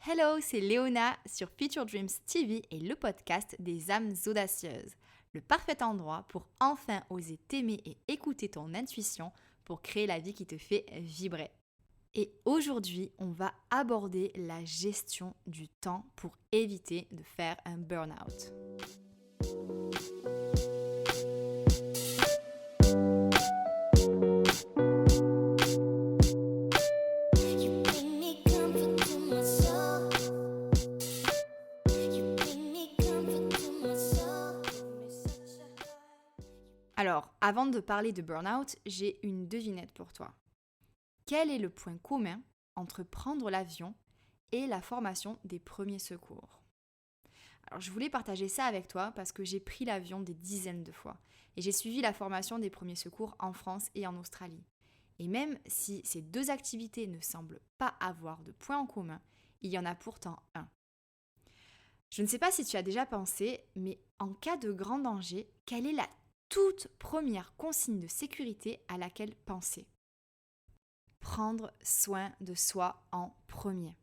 Hello, c'est Léona sur Future Dreams TV et le podcast des âmes audacieuses. Le parfait endroit pour enfin oser t'aimer et écouter ton intuition pour créer la vie qui te fait vibrer. Et aujourd'hui, on va aborder la gestion du temps pour éviter de faire un burn-out. Alors, avant de parler de burn-out, j'ai une devinette pour toi. Quel est le point commun entre prendre l'avion et la formation des premiers secours? Alors, je voulais partager ça avec toi parce que j'ai pris l'avion des dizaines de fois et j'ai suivi la formation des premiers secours en France et en Australie. Et même si ces deux activités ne semblent pas avoir de point en commun, il y en a pourtant un. Je ne sais pas si tu as déjà pensé, mais en cas de grand danger, quelle est la toute première consigne de sécurité à laquelle penser? Prendre soin de soi en premier.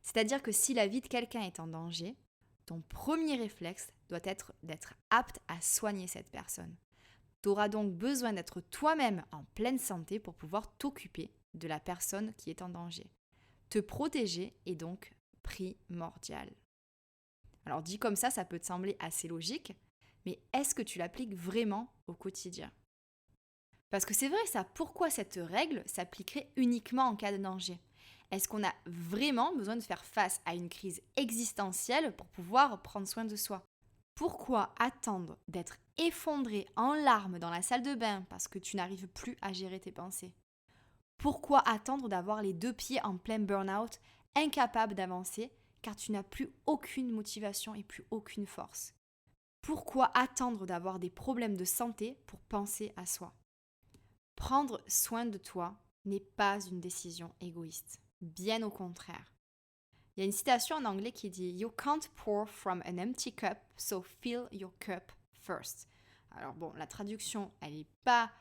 C'est-à-dire que si la vie de quelqu'un est en danger, ton premier réflexe doit être d'être apte à soigner cette personne. Tu auras donc besoin d'être toi-même en pleine santé pour pouvoir t'occuper de la personne qui est en danger. Te protéger est donc primordial. Alors dit comme ça peut te sembler assez logique, mais est-ce que tu l'appliques vraiment au quotidien? Parce que c'est vrai ça, pourquoi cette règle s'appliquerait uniquement en cas de danger? Est-ce qu'on a vraiment besoin de faire face à une crise existentielle pour pouvoir prendre soin de soi? Pourquoi attendre d'être effondré en larmes dans la salle de bain parce que tu n'arrives plus à gérer tes pensées? Pourquoi attendre d'avoir les deux pieds en plein burn-out, incapable d'avancer car tu n'as plus aucune motivation et plus aucune force? Pourquoi attendre d'avoir des problèmes de santé pour penser à soi? Prendre soin de toi n'est pas une décision égoïste, bien au contraire. Il y a une citation en anglais qui dit You can't pour from an empty cup, so fill your cup first. Alors bon, la traduction, elle n'est pas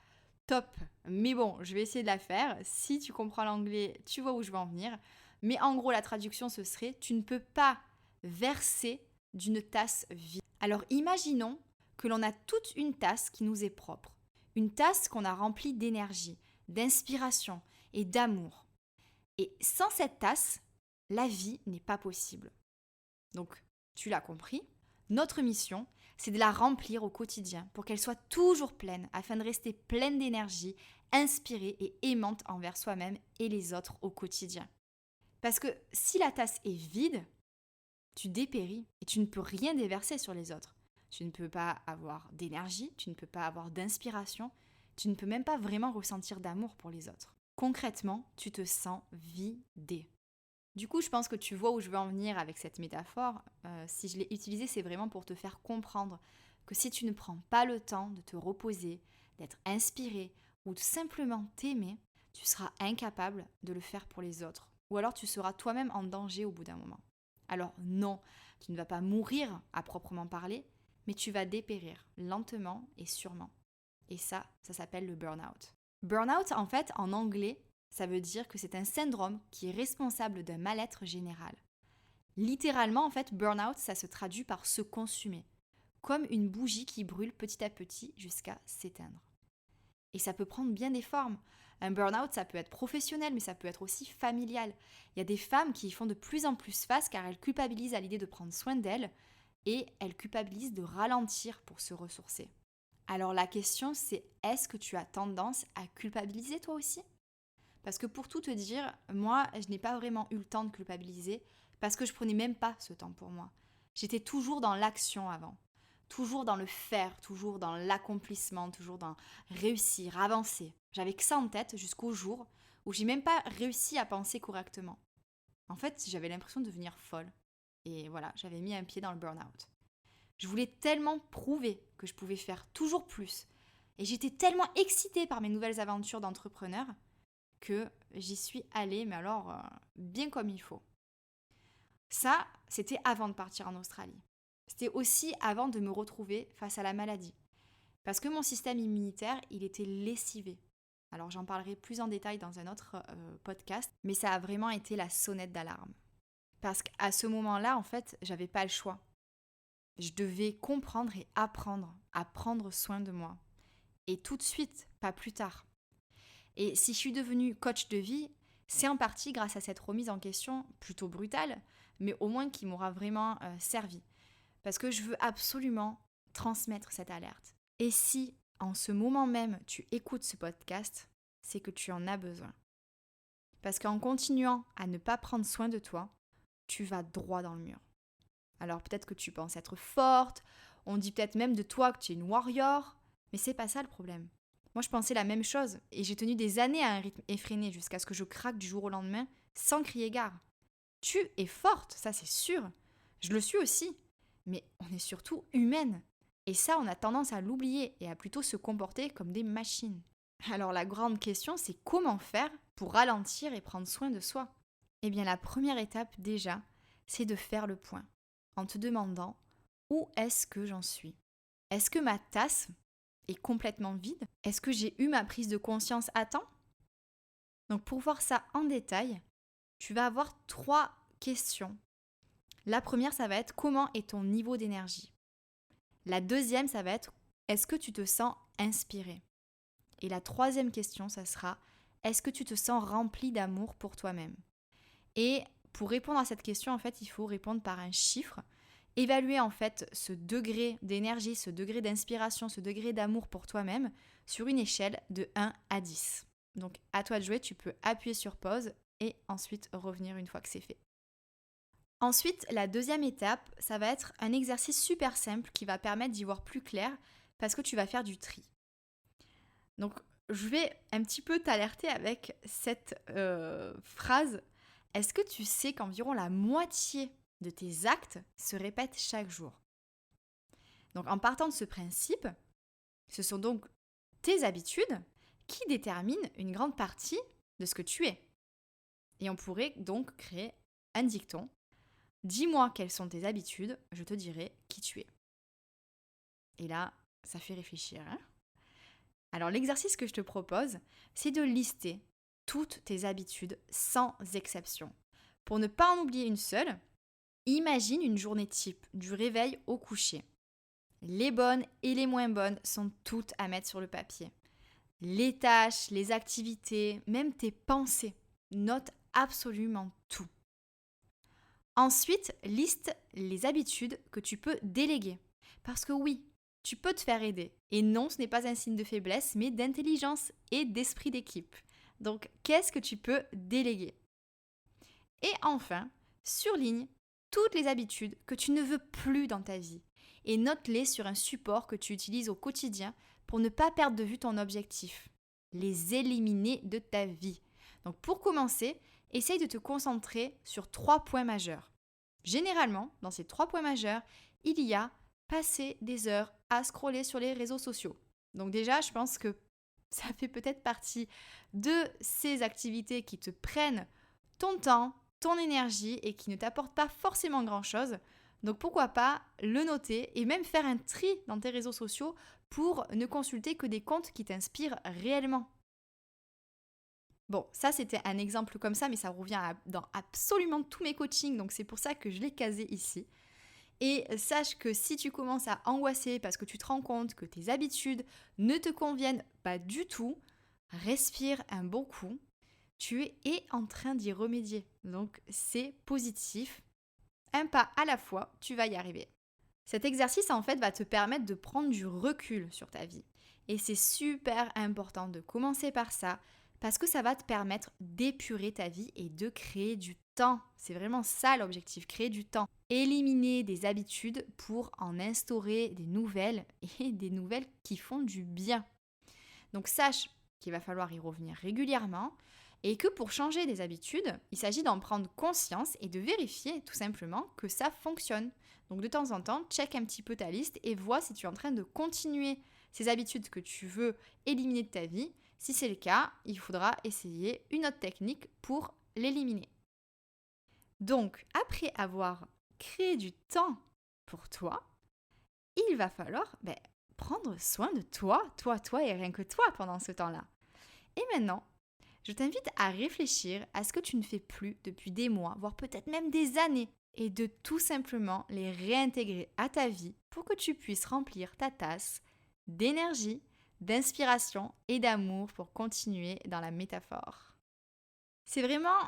top, mais bon, je vais essayer de la faire. Si tu comprends l'anglais, tu vois où je veux en venir. Mais en gros, la traduction, ce serait Tu ne peux pas verser d'une tasse vide. Alors imaginons que l'on a toute une tasse qui nous est propre. Une tasse qu'on a remplie d'énergie, d'inspiration et d'amour. Et sans cette tasse, la vie n'est pas possible. Donc, tu l'as compris, notre mission, c'est de la remplir au quotidien pour qu'elle soit toujours pleine afin de rester pleine d'énergie, inspirée et aimante envers soi-même et les autres au quotidien. Parce que si la tasse est vide, tu dépéris et tu ne peux rien déverser sur les autres. Tu ne peux pas avoir d'énergie, tu ne peux pas avoir d'inspiration, tu ne peux même pas vraiment ressentir d'amour pour les autres. Concrètement, tu te sens vidé. Du coup, je pense que tu vois où je veux en venir avec cette métaphore. Si je l'ai utilisée, c'est vraiment pour te faire comprendre que si tu ne prends pas le temps de te reposer, d'être inspiré ou de simplement t'aimer, tu seras incapable de le faire pour les autres. Ou alors tu seras toi-même en danger au bout d'un moment. Alors non, tu ne vas pas mourir à proprement parler, mais tu vas dépérir lentement et sûrement. Et ça s'appelle le burn-out. Burn-out, en fait, en anglais, ça veut dire que c'est un syndrome qui est responsable d'un mal-être général. Littéralement, en fait, burn-out, ça se traduit par se consumer, comme une bougie qui brûle petit à petit jusqu'à s'éteindre. Et ça peut prendre bien des formes. Un burn-out, ça peut être professionnel, mais ça peut être aussi familial. Il y a des femmes qui y font de plus en plus face car elles culpabilisent à l'idée de prendre soin d'elles et elles culpabilisent de ralentir pour se ressourcer. Alors la question c'est, est-ce que tu as tendance à culpabiliser toi aussi? Parce que pour tout te dire, moi, je n'ai pas vraiment eu le temps de culpabiliser parce que je prenais même pas ce temps pour moi. J'étais toujours dans l'action avant, toujours dans le faire, toujours dans l'accomplissement, toujours dans réussir, avancer. J'avais que ça en tête jusqu'au jour où j'ai même pas réussi à penser correctement. En fait, j'avais l'impression de devenir folle. Et voilà, j'avais mis un pied dans le burn-out. Je voulais tellement prouver que je pouvais faire toujours plus. Et j'étais tellement excitée par mes nouvelles aventures d'entrepreneur que j'y suis allée, mais alors bien comme il faut. Ça, c'était avant de partir en Australie. C'était aussi avant de me retrouver face à la maladie. Parce que mon système immunitaire, il était lessivé. Alors j'en parlerai plus en détail dans un autre podcast, mais ça a vraiment été la sonnette d'alarme. Parce qu'à ce moment-là, en fait, j'avais pas le choix. Je devais comprendre et apprendre à prendre soin de moi. Et tout de suite, pas plus tard. Et si je suis devenue coach de vie, c'est en partie grâce à cette remise en question plutôt brutale, mais au moins qui m'aura vraiment servi. Parce que je veux absolument transmettre cette alerte. Et si, en ce moment même, tu écoutes ce podcast, c'est que tu en as besoin. Parce qu'en continuant à ne pas prendre soin de toi, tu vas droit dans le mur. Alors peut-être que tu penses être forte, on dit peut-être même de toi que tu es une warrior, mais c'est pas ça le problème. Moi je pensais la même chose et j'ai tenu des années à un rythme effréné jusqu'à ce que je craque du jour au lendemain sans crier gare. Tu es forte, ça c'est sûr. Je le suis aussi. Mais on est surtout humaine. Et ça, on a tendance à l'oublier et à plutôt se comporter comme des machines. Alors la grande question, c'est comment faire pour ralentir et prendre soin de soi? Eh bien la première étape déjà, c'est de faire le point en te demandant où est-ce que j'en suis? Est-ce que ma tasse est complètement vide? Est-ce que j'ai eu ma prise de conscience à temps? Donc pour voir ça en détail, tu vas avoir 3 questions. La première, ça va être comment est ton niveau d'énergie? La deuxième, ça va être est-ce que tu te sens inspiré? Et la troisième question, ça sera est-ce que tu te sens rempli d'amour pour toi-même? Et pour répondre à cette question, en fait, il faut répondre par un chiffre. Évaluer en fait ce degré d'énergie, ce degré d'inspiration, ce degré d'amour pour toi-même sur une échelle de 1 à 10. Donc à toi de jouer, tu peux appuyer sur pause et ensuite revenir une fois que c'est fait. Ensuite, la deuxième étape, ça va être un exercice super simple qui va permettre d'y voir plus clair parce que tu vas faire du tri. Donc, je vais un petit peu t'alerter avec cette phrase. Est-ce que tu sais qu'environ la moitié de tes actes se répètent chaque jour? Donc, en partant de ce principe, ce sont donc tes habitudes qui déterminent une grande partie de ce que tu es. Et on pourrait donc créer un dicton. Dis-moi quelles sont tes habitudes, je te dirai qui tu es. Et là, ça fait réfléchir. Hein? Alors l'exercice que je te propose, c'est de lister toutes tes habitudes sans exception. Pour ne pas en oublier une seule, imagine une journée type, du réveil au coucher. Les bonnes et les moins bonnes sont toutes à mettre sur le papier. Les tâches, les activités, même tes pensées. Note absolument tout. Ensuite, liste les habitudes que tu peux déléguer. Parce que oui, tu peux te faire aider. Et non, ce n'est pas un signe de faiblesse, mais d'intelligence et d'esprit d'équipe. Donc, qu'est-ce que tu peux déléguer? Et enfin, surligne toutes les habitudes que tu ne veux plus dans ta vie et note-les sur un support que tu utilises au quotidien pour ne pas perdre de vue ton objectif. Les éliminer de ta vie. Donc, pour commencer, essaye de te concentrer sur 3 points majeurs. Généralement, dans ces 3 points majeurs, il y a passer des heures à scroller sur les réseaux sociaux. Donc déjà, je pense que ça fait peut-être partie de ces activités qui te prennent ton temps, ton énergie et qui ne t'apportent pas forcément grand-chose. Donc pourquoi pas le noter et même faire un tri dans tes réseaux sociaux pour ne consulter que des comptes qui t'inspirent réellement. Bon, ça c'était un exemple comme ça, mais ça revient dans absolument tous mes coachings, donc c'est pour ça que je l'ai casé ici. Et sache que si tu commences à angoisser parce que tu te rends compte que tes habitudes ne te conviennent pas du tout, respire un bon coup. Tu es en train d'y remédier, donc c'est positif. Un pas à la fois, tu vas y arriver. Cet exercice en fait va te permettre de prendre du recul sur ta vie. Et c'est super important de commencer par ça parce que ça va te permettre d'épurer ta vie et de créer du temps. C'est vraiment ça l'objectif, créer du temps. Éliminer des habitudes pour en instaurer des nouvelles et des nouvelles qui font du bien. Donc sache qu'il va falloir y revenir régulièrement et que pour changer des habitudes, il s'agit d'en prendre conscience et de vérifier tout simplement que ça fonctionne. Donc de temps en temps, check un petit peu ta liste et vois si tu es en train de continuer ces habitudes que tu veux éliminer de ta vie. Si c'est le cas, il faudra essayer une autre technique pour l'éliminer. Donc, après avoir créé du temps pour toi, il va falloir prendre soin de toi et rien que toi pendant ce temps-là. Et maintenant, Je t'invite à réfléchir à ce que tu ne fais plus depuis des mois, voire peut-être même des années, et de tout simplement les réintégrer à ta vie pour que tu puisses remplir ta tasse d'énergie, d'inspiration et d'amour pour continuer dans la métaphore. C'est vraiment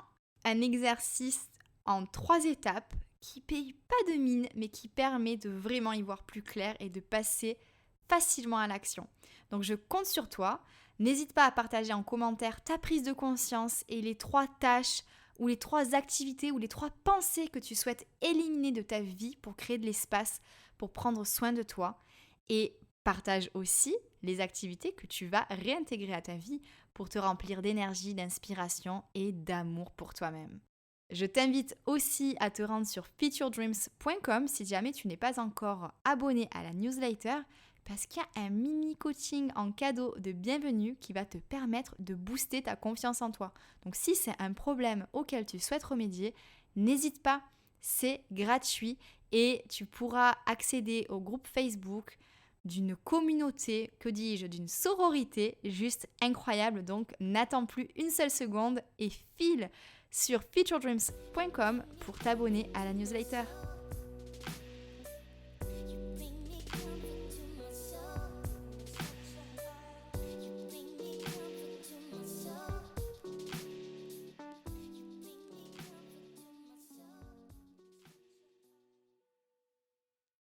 un exercice en 3 étapes qui paye pas de mine mais qui permet de vraiment y voir plus clair et de passer facilement à l'action. Donc je compte sur toi. N'hésite pas à partager en commentaire ta prise de conscience et les 3 tâches ou les 3 activités ou les 3 pensées que tu souhaites éliminer de ta vie pour créer de l'espace, pour prendre soin de toi. Et partage aussi les activités que tu vas réintégrer à ta vie pour te remplir d'énergie, d'inspiration et d'amour pour toi-même. Je t'invite aussi à te rendre sur featuredreams.com si jamais tu n'es pas encore abonné à la newsletter, parce qu'il y a un mini coaching en cadeau de bienvenue qui va te permettre de booster ta confiance en toi. Donc si c'est un problème auquel tu souhaites remédier, n'hésite pas, c'est gratuit et tu pourras accéder au groupe Facebook d'une communauté, que dis-je, d'une sororité juste incroyable. Donc n'attends plus une seule seconde et file sur featuredreams.com pour t'abonner à la newsletter.